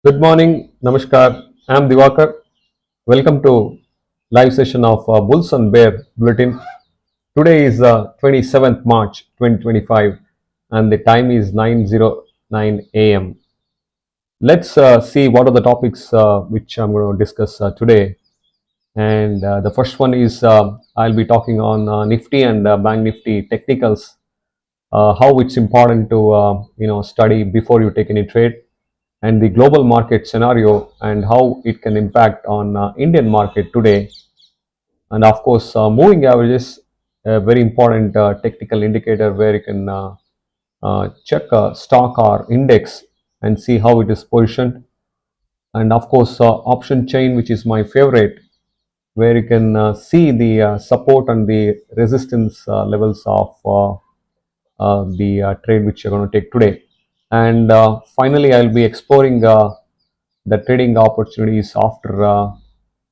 Good morning, Namaskar. I am Divakar. Welcome to live session of Bulls and Bear Bulletin. Today is 27th March 2025 and the time is 9:09 a.m. Let's see what are the topics which I'm going to discuss today. And the first one is I'll be talking on Nifty and Bank Nifty technicals, how it's important to study before you take any trade, and the global market scenario and how it can impact on Indian market today. And of course, moving averages, a very important technical indicator where you can check a stock or index and see how it is positioned. And of course, option chain, which is my favorite, where you can see the support and the resistance levels of the trade which you're going to take today. And finally, I'll be exploring the trading opportunities after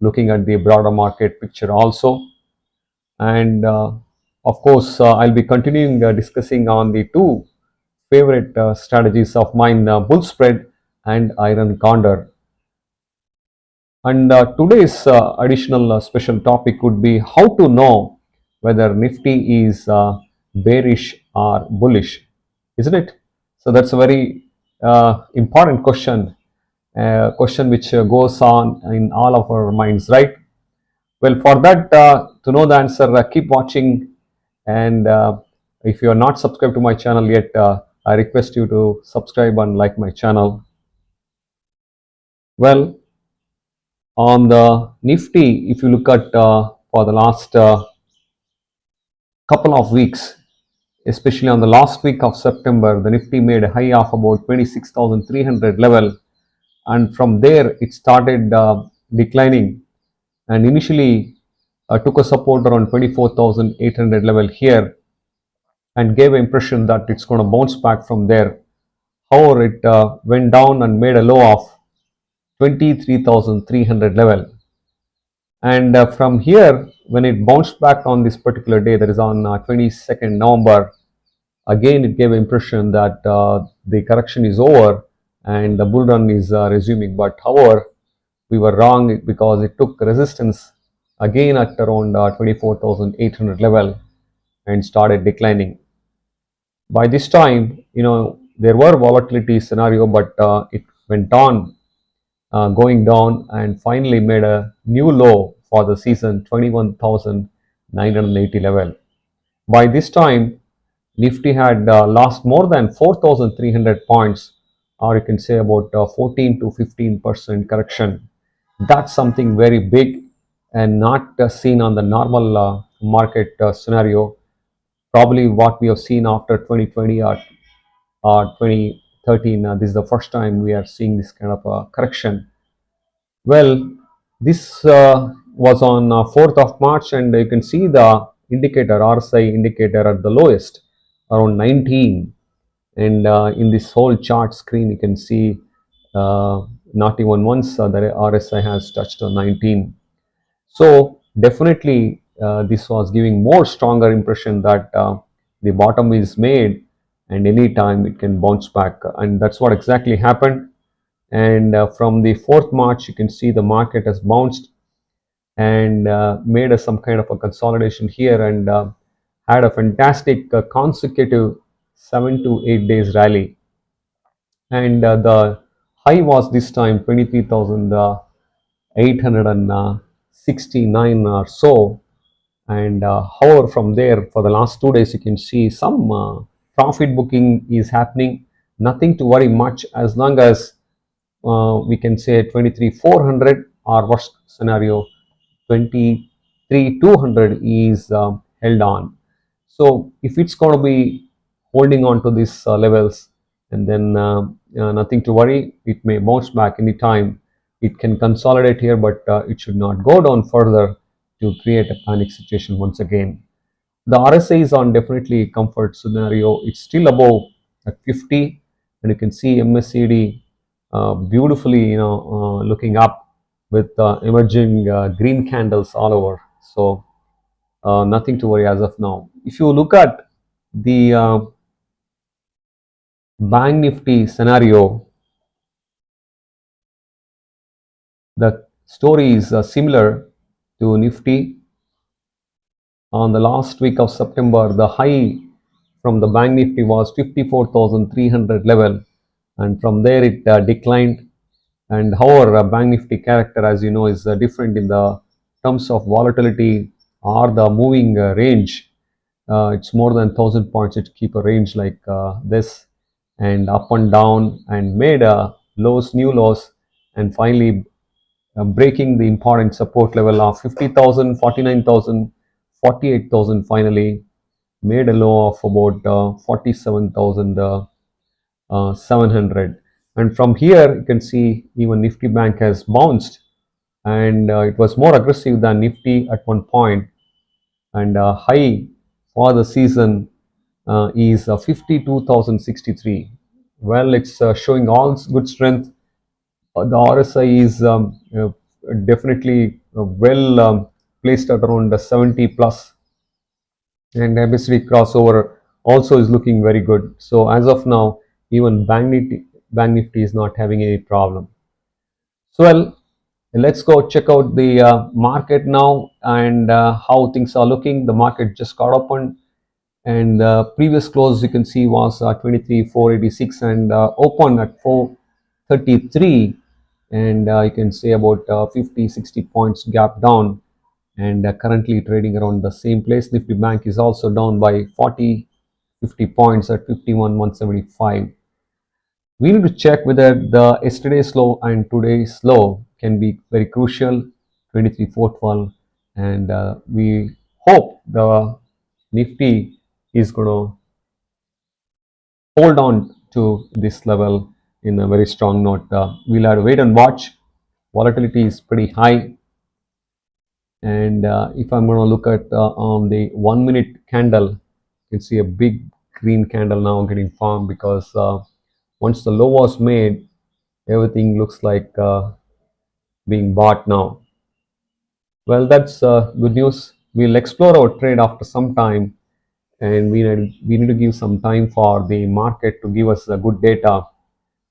looking at the broader market picture also. And of course, I'll be continuing discussing on the two favorite strategies of mine, bull spread and iron condor. And today's additional special topic would be how to know whether Nifty is bearish or bullish, isn't it? So that's a very important question which goes on in all of our minds, right? Well, for that, to know the answer, keep watching. And if you are not subscribed to my channel yet, I request you to subscribe and like my channel. Well, on the Nifty, if you look at for the last couple of weeks, especially on the last week of September, the Nifty made a high of about 26,300 level, and from there it started declining, and initially took a support around 24,800 level here and gave an impression that it's going to bounce back from there. However, it went down and made a low of 23,300 level. And from here, when it bounced back on this particular day, that is on 22nd November, again it gave an impression that the correction is over and the bull run is resuming. But however, we were wrong because it took resistance again at around 24,800 level and started declining. By this time, there were volatility scenario, but it went on going down and finally made a new low for the season, 21,980 level. By this time, Nifty had lost more than 4,300 points, or you can say about 14 to 15% correction. That's something very big and not seen on the normal market scenario. Probably what we have seen after 2020 or 2013. This is the first time we are seeing this kind of a correction. Well, this was on 4th of March, and you can see the indicator, RSI indicator at the lowest, around 19. And in this whole chart screen, you can see not even once the RSI has touched 19. So definitely this was giving more stronger impression that the bottom is made and anytime it can bounce back, and that's what exactly happened. And from the 4th March, you can see the market has bounced and made some kind of a consolidation here, and had a fantastic consecutive 7 to 8 days rally. And the high was this time 23,869 or so. And however, from there for the last 2 days, you can see some profit booking is happening. Nothing to worry much as long as we can say 23,400, or worst scenario 23,200 is held on. So if it's going to be holding on to these levels, and then nothing to worry, it may bounce back anytime. It can consolidate here, but it should not go down further to create a panic situation once again. The RSI is on definitely comfort scenario. It's still above at 50, and you can see MACD beautifully, looking up with emerging green candles all over. So nothing to worry as of now. If you look at the Bank Nifty scenario, The story is similar to Nifty. On the last week of September, the high from the Bank Nifty was 54,300 level, and from there it declined. And however, Bank Nifty character, as you know, is different in the terms of volatility or the moving range. It's more than 1,000 points. It keep a range like this, and up and down, and made lows, new lows, and finally breaking the important support level of 50,000, 49,000, 48,000. Finally made a low of about 47,700. And from here you can see even Nifty Bank has bounced, and it was more aggressive than Nifty at one point, and high for the season is 52,063. Well, it's showing all good strength. The RSI is definitely well placed at around 70 plus, and MSD crossover also is looking very good. So as of now, even Bank Nifty is not having any problem. So well, let's go check out the market now, and how things are looking. The market just got open, and previous close you can see was 23,486, and open at 433, and you can say about 50-60 points gap down, and currently trading around the same place. Nifty Bank is also down by 40-50 points at 51,175. We need to check whether the yesterday's low and today's low can be very crucial, 23,412, and we hope the Nifty is going to hold on to this level in a very strong note. We'll have to wait and watch. Volatility is pretty high, and if I'm going to look at on the 1 minute candle, you can see a big green candle now getting formed, because once the low was made, everything looks like being bought now. Well, that's good news. We'll explore our trade after some time, and we need to give some time for the market to give us good data.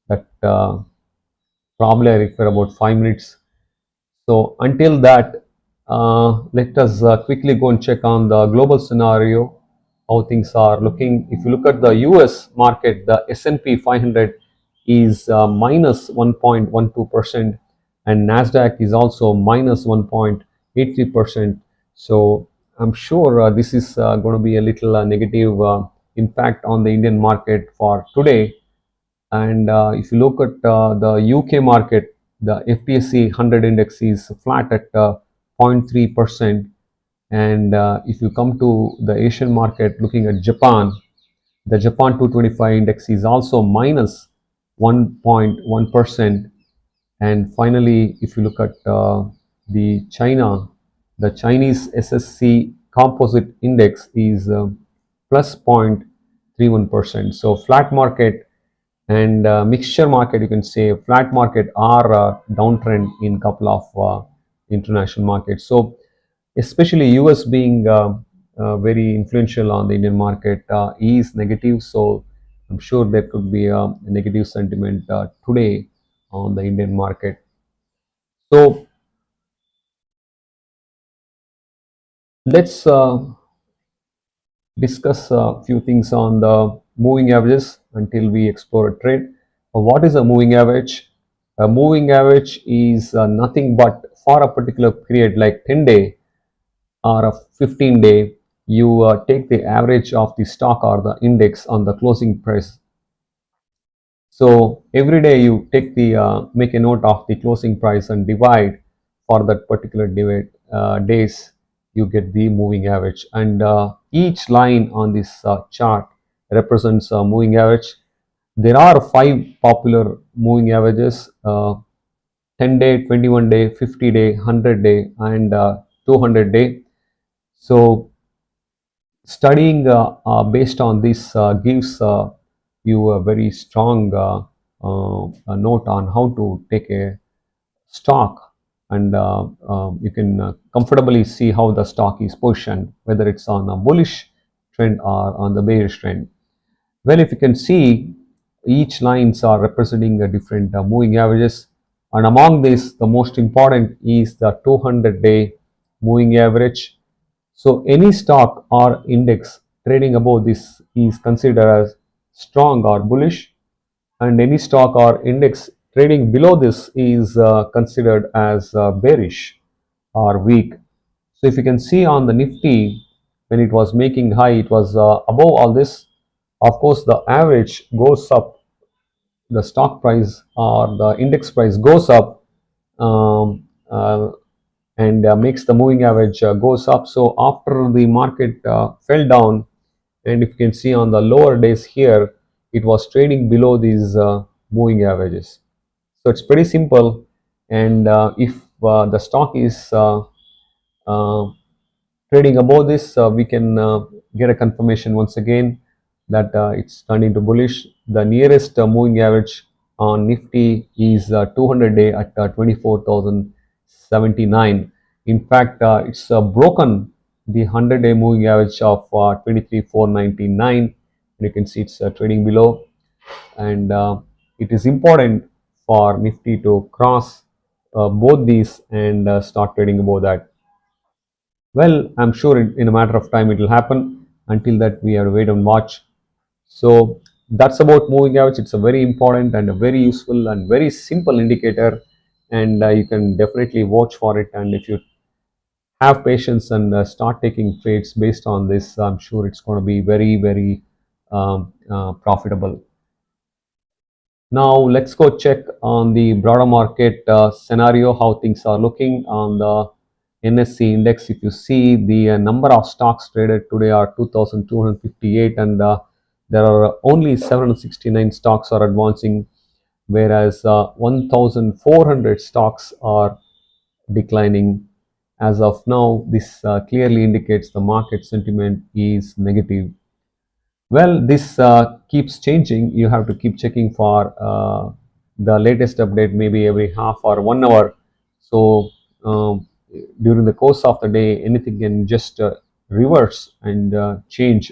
That probably I require about 5 minutes. So until that, let us quickly go and check on the global scenario, how things are looking. If you look at the US market, the S&P 500 is minus 1.12%, and Nasdaq is also minus 1.83%. So I'm sure this is going to be a little negative impact on the Indian market for today. And if you look at the UK market, the FTSE 100 index is flat at 0.3%. And if you come to the Asian market, looking at Japan, the Japan 225 index is also minus 1.1%. And finally, if you look at the China, the Chinese SSC composite index is plus 0.31%. So flat market and mixture market, you can say flat market or downtrend in couple of international markets. So especially US being very influential on the Indian market is negative. So I'm sure there could be a negative sentiment today on the Indian market. So let's discuss a few things on the moving averages until we explore a trade. What is a moving average? A moving average is nothing but for a particular period like 10-day or a 15-day, you take the average of the stock or the index on the closing price. So every day you take the make a note of the closing price and divide for that particular days, you get the moving average, and each line on this chart represents a moving average. There are 5 popular moving averages: 10-day, 21-day, 50-day, 100-day, and 200-day. So studying based on this gives you a very strong note on how to take a stock, and you can comfortably see how the stock is positioned, whether it's on a bullish trend or on the bearish trend. Well, if you can see, each lines are representing a different moving averages. And among this, the most important is the 200-day moving average. So any stock or index trading above this is considered as strong or bullish, and any stock or index trading below this is considered as bearish or weak. So if you can see on the Nifty, when it was making high, it was above all this. Of course, the average goes up, the stock price or the index price goes up, um, uh, and makes the moving average goes up. So after the market fell down, and if you can see on the lower days here, it was trading below these moving averages. So it's pretty simple, and if the stock is uh, trading above this, we can get a confirmation once again that it's turning to bullish. The nearest moving average on Nifty is 200-day at 24,079. In fact, it's broken the 100-day moving average of 23,499. You can see it's trading below, and it is important for Nifty to cross both these and start trading above that. Well, I'm sure in a matter of time it will happen. Until that, we have to wait and watch. So that's about moving average. It's a very important and a very useful and very simple indicator, and you can definitely watch for it. And if you have patience and start taking trades based on this, I'm sure it's going to be very, very profitable. Now let's go check on the broader market scenario, how things are looking on the NSE index. If you see, the number of stocks traded today are 2,258, and there are only 769 stocks are advancing, whereas 1,400 stocks are declining. As of now, this clearly indicates the market sentiment is negative. Well, this keeps changing. You have to keep checking for the latest update, maybe every half or 1 hour. So during the course of the day, anything can just reverse and change.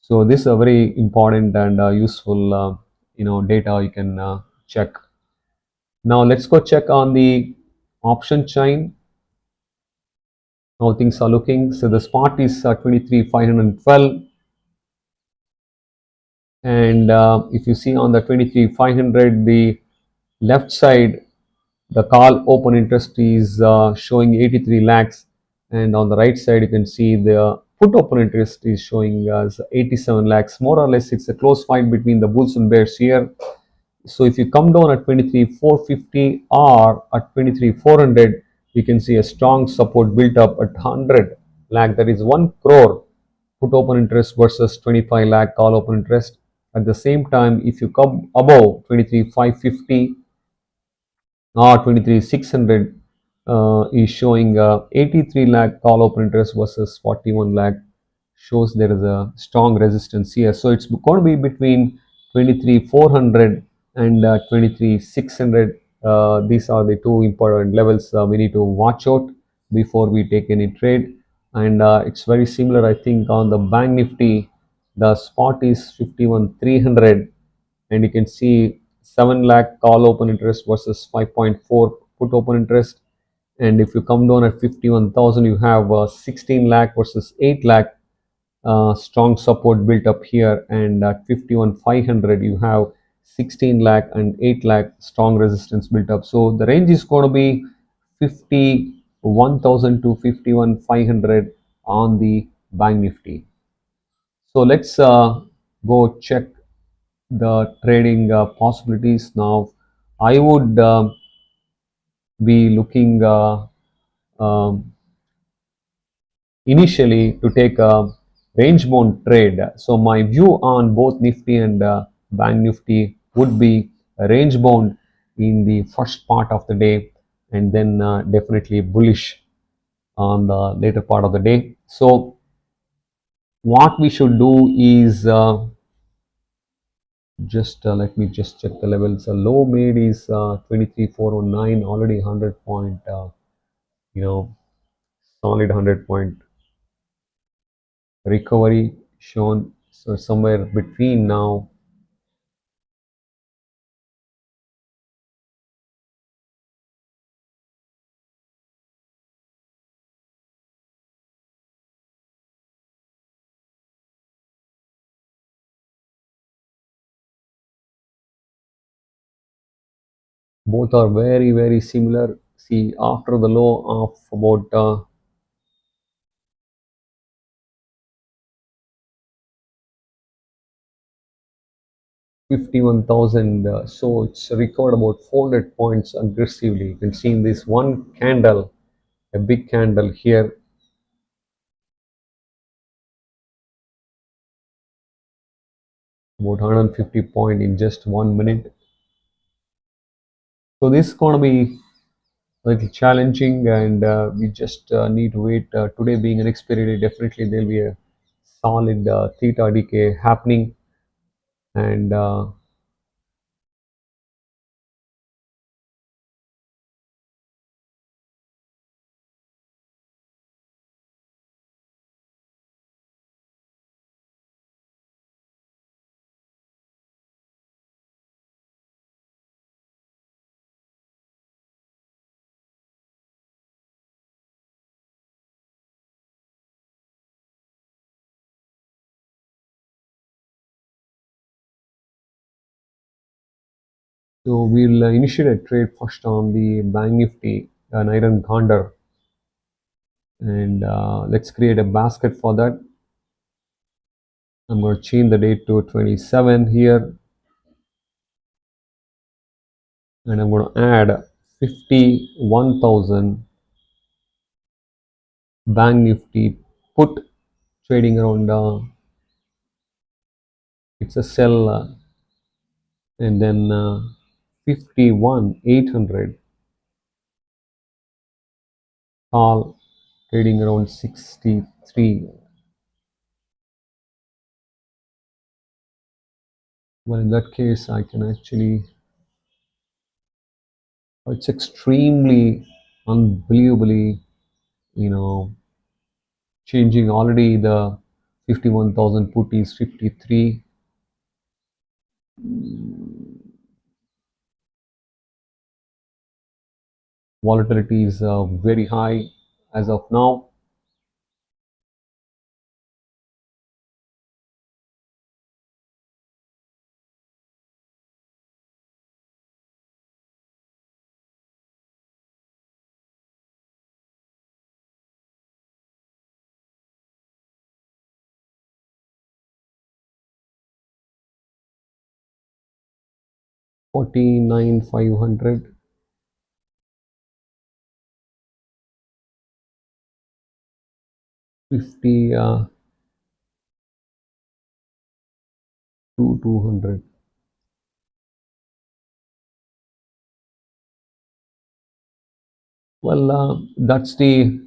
So this is a very important and useful, data you can check. Now let's go check on the option chain. How things are looking. So the spot is 23,512. And if you see on the 23,500, the left side, the call open interest is showing 83 lakhs, and on the right side you can see the put open interest is showing as 87 lakhs. More or less, it's a close fight between the bulls and bears here. So if you come down at 23,450 or at 23,400, you can see a strong support built up at 100 lakh, that is 1 crore put open interest versus 25 lakh call open interest. At the same time, if you come above 23,550 or 23,600, is showing 83 lakh call open interest versus 41 lakh, shows there is a strong resistance here. So it's going to be between 23,400 and 23,600. These are the two important levels we need to watch out before we take any trade. And it's very similar, I think, on the bank Nifty. The spot is 51,300, and you can see 7 lakh call open interest versus 5.4 put open interest. And if you come down at 51,000, you have 16 lakh versus 8 lakh, strong support built up here. And at 51,500, you have 16 lakh and 8 lakh strong resistance built up. So the range is going to be 51,000 to 51,500 on the bank Nifty. So let's go check the trading possibilities now. I would be looking um, initially to take a range bound trade. So my view on both Nifty and Bank Nifty would be range bound in the first part of the day, and then definitely bullish on the later part of the day. So what we should do is just let me just check the levels. Low made is 23,409, already 100 point, solid 100 point recovery shown. So somewhere between now Both are very similar. See, after the low of about 51,000, so it's recovered about 400 points aggressively. You can see in this one candle, a big candle here, about 150 point in just 1 minute. So this is going to be a little challenging, and we just need to wait. Today being an expiry day, definitely there'll be a solid theta decay happening, and so we'll initiate a trade first on the Bank Nifty, an iron condor, and let's create a basket for that. I'm going to change the date to 27 here, and I'm going to add 51,000 Bank Nifty put trading around, it's a sell, and then 51,800 call trading around 63. Well, in that case, I can actually, it's extremely unbelievably, you know, changing already. The 51,000 put is 53. Volatility is very high as of now. Forty-nine 500, 50 to 200. Well, that's the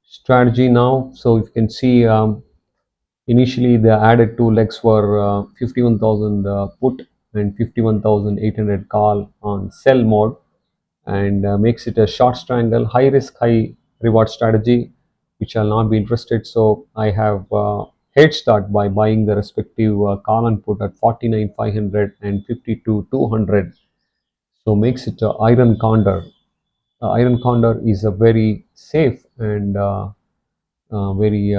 strategy now. So if you can see, initially the added two legs were 51,000 put and 51,800 call on sell mode, and makes it a short strangle, high risk, high reward strategy, which I'll not be interested. So I have hedged that by buying the respective call and put at 49 500 and 52 200. So makes it a iron condor. Iron condor is a very safe and very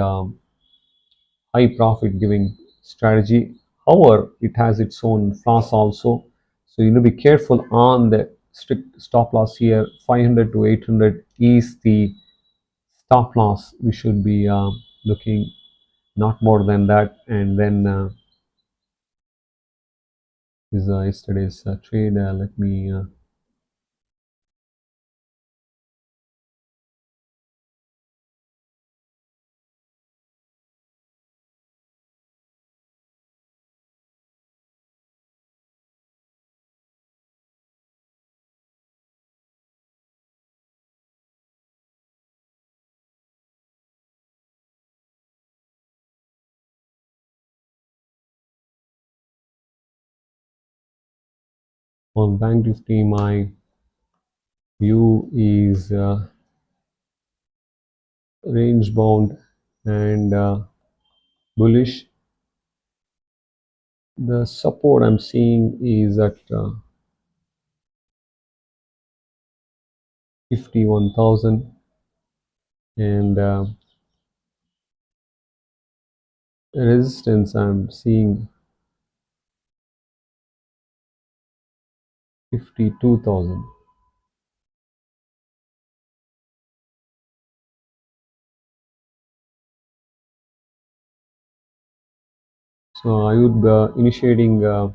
high profit giving strategy. However, it has its own flaws also. So you need to be careful on the strict stop loss here. 500 to 800 is the stop loss. We should be looking not more than that. And then is yesterday's trade. Let me on Bank Nifty, my view is range bound and bullish. The support I'm seeing is at 51,000, and resistance I'm seeing 52,000. So I would initiating.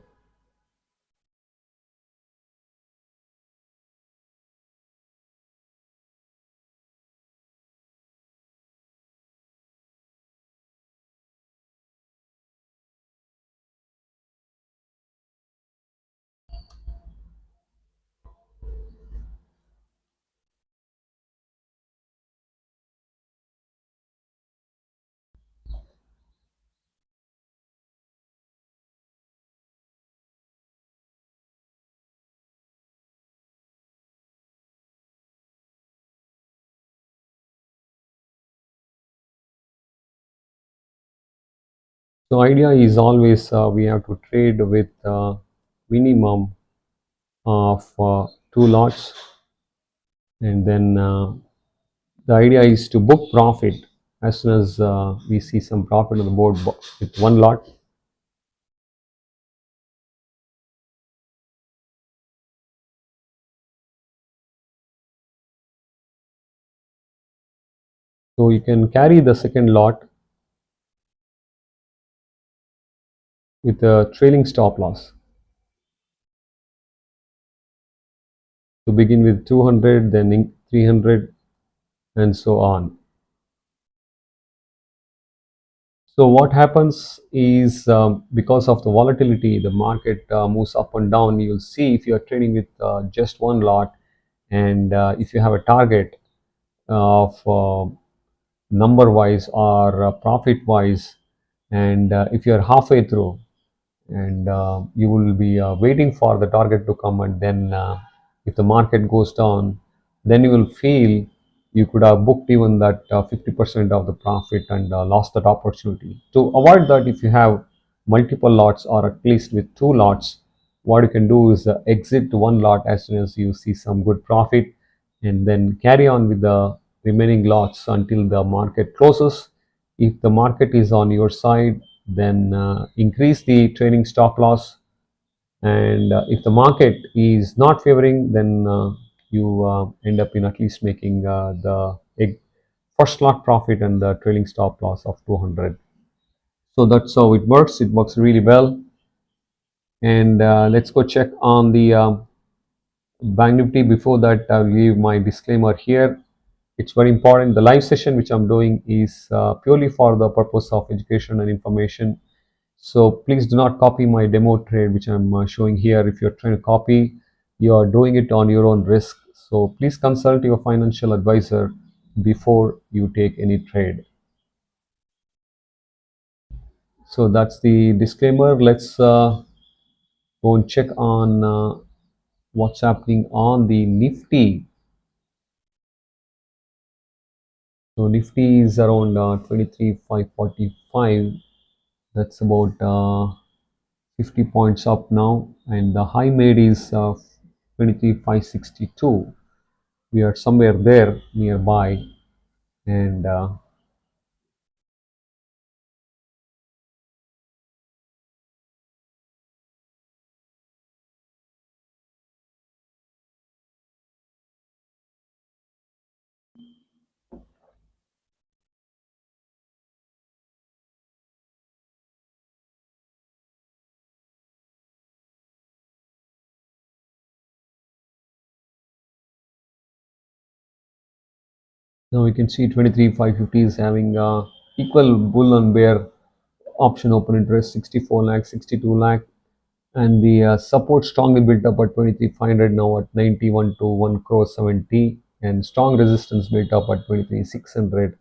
So idea is always we have to trade with minimum of two lots, and then the idea is to book profit as soon as we see some profit on the board with one lot. So you can carry the second lot with a trailing stop loss to begin with 200, then 300, and so on. So what happens is because of the volatility, the market moves up and down. You'll see if you are trading with just one lot, and if you have a target of number wise or profit wise, and if you are halfway through, and you will be waiting for the target to come, and then if the market goes down, then you will feel you could have booked even that 50% of the profit and lost that opportunity. To avoid that, if you have multiple lots or at least with two lots, what you can do is exit one lot as soon as you see some good profit, and then carry on with the remaining lots until the market closes. If the market is on your side, then increase the trailing stop loss, and if the market is not favoring, then you end up in at least making the first lot profit and the trailing stop loss of 200. So that's how it works really well. And let's go check on the bank nifty. Before that, I'll leave my disclaimer here. It's very important. The live session which I'm doing is purely for the purpose of education and information. So please do not copy my demo trade which I'm showing here. If you're trying to copy, you are doing it on your own risk. So please consult your financial advisor before you take any trade. So that's the disclaimer. Let's go and check on what's happening on the Nifty. So Nifty is around 23,545. That's about 50 points up now, and the high made is 23,562. We are somewhere there nearby, and now we can see 23,550 is having equal bull and bear option open interest 64 lakh, 62 lakh, and the support strongly built up at 23,500 now at 91 to 1 crore 70, and strong resistance built up at 23,600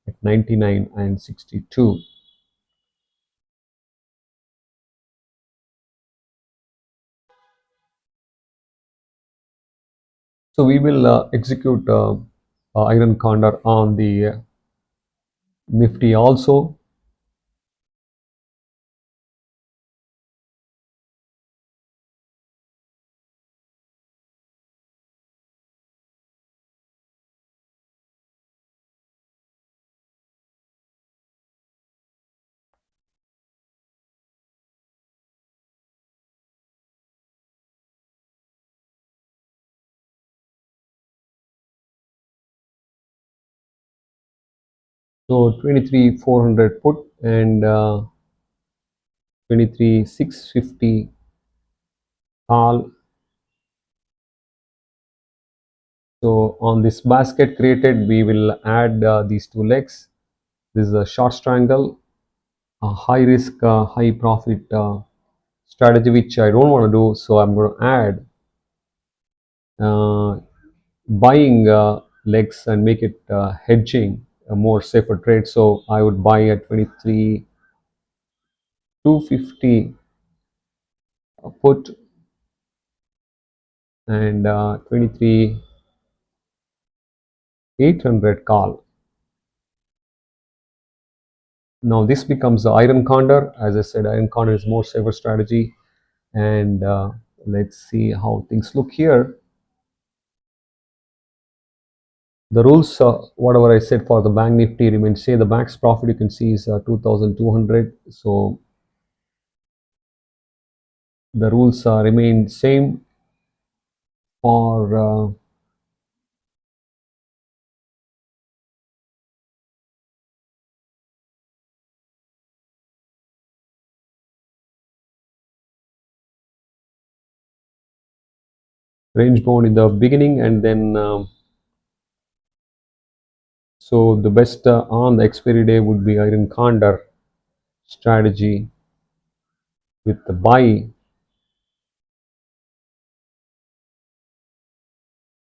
at 99 and 62. So we will execute iron condor on the nifty also. So 23,400 put and 23,650 call. So on this basket created, we will add these two legs. This is a short strangle, a high risk, high profit strategy, which I don't want to do. So I'm going to add buying legs and make it hedging a more safer trade. So I would buy at 23 250 put and 23 800 call. Now this becomes the iron condor. As I said, iron condor is more safer strategy. And let's see how things look here. The rules, whatever I said for the bank nifty remains. Say the max profit you can see is 2200. So the rules remain same for range bound in the beginning, and then so the best on the expiry day would be iron condor strategy with the buy.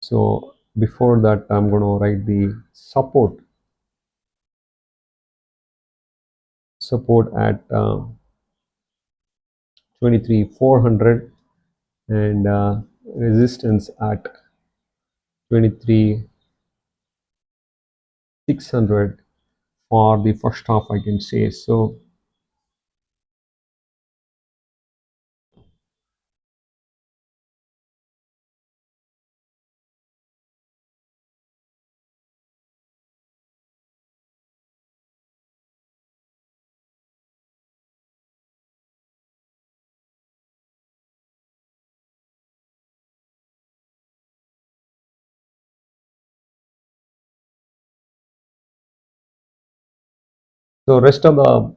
So before that, I'm going to write the support at 23,400 and resistance at 23,600 for the first half, I can say. So rest of the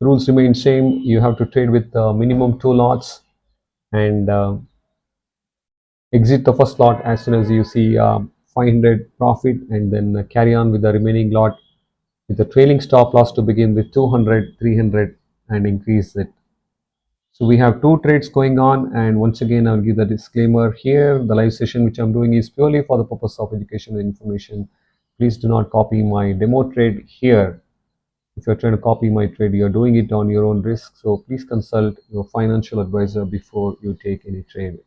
rules remain same. You have to trade with minimum 2 lots and exit the first lot as soon as you see 500 profit, and then carry on with the remaining lot with the trailing stop loss to begin with 200, 300, and increase it. So we have two trades going on, and once again I'll give the disclaimer here. The live session which I'm doing is purely for the purpose of education and information. Please do not copy my demo trade here. If you're trying to copy my trade, you're doing it on your own risk. So please consult your financial advisor before you take any trade.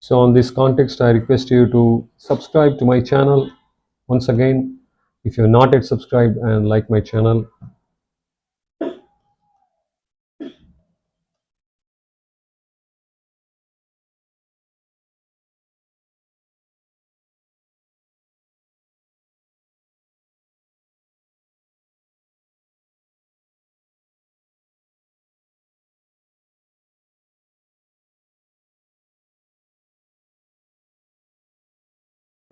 So on this context, I request you to subscribe to my channel once again. If you're not yet subscribed and like my channel,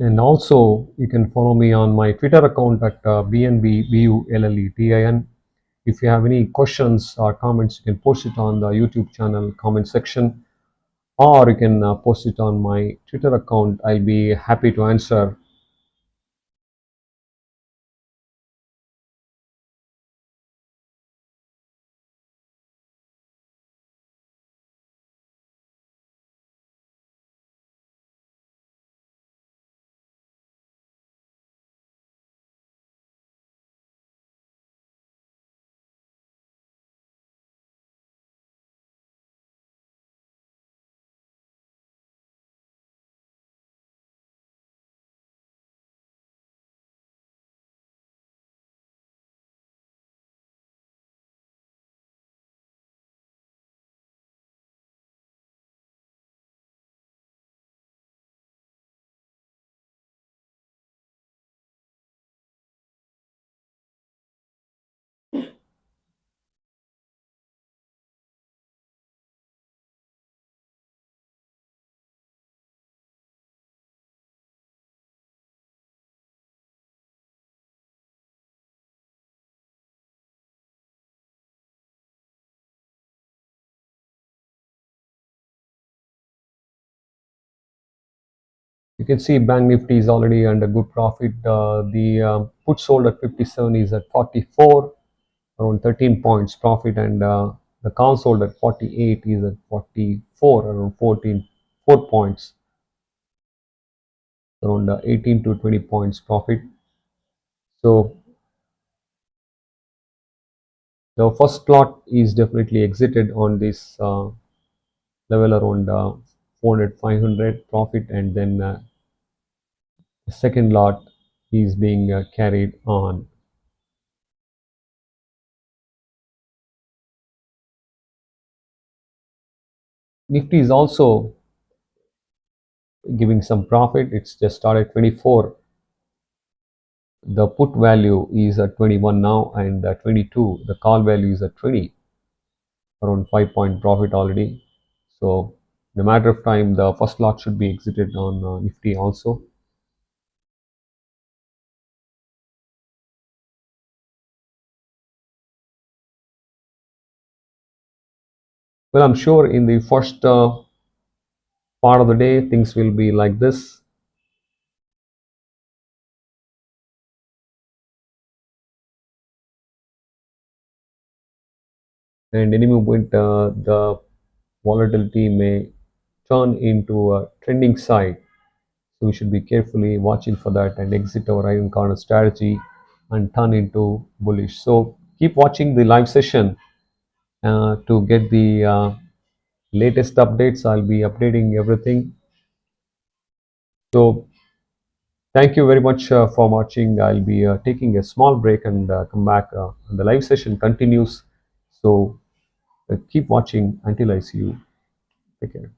and also you can follow me on my Twitter account at BNBBULLETIN. If you have any questions or comments, you can post it on the YouTube channel comment section, or you can post it on my Twitter account. I'll be happy to answer. You can see Bank Nifty is already under good profit. The put sold at 57 is at 44, around 13 points profit, and the call sold at 48 is at 44, around 4 points, around 18 to 20 points profit. So the first lot is definitely exited on this level around 400, 500 profit, and then the second lot is being carried on. Nifty is also giving some profit. It's just started 24. The put value is at 21 now, and 22. The call value is at 20, around 5-point profit already. So in a matter of time, the first lot should be exited on Nifty also. Well, I'm sure in the first part of the day, things will be like this. And any moment, the volatility may turn into a trending side. So we should be carefully watching for that and exit our iron corner strategy and turn into bullish. So keep watching the live session to get the latest updates. I'll be updating everything. So thank you very much for watching. I'll be taking a small break and come back. The live session continues. So keep watching until I see you. Take care.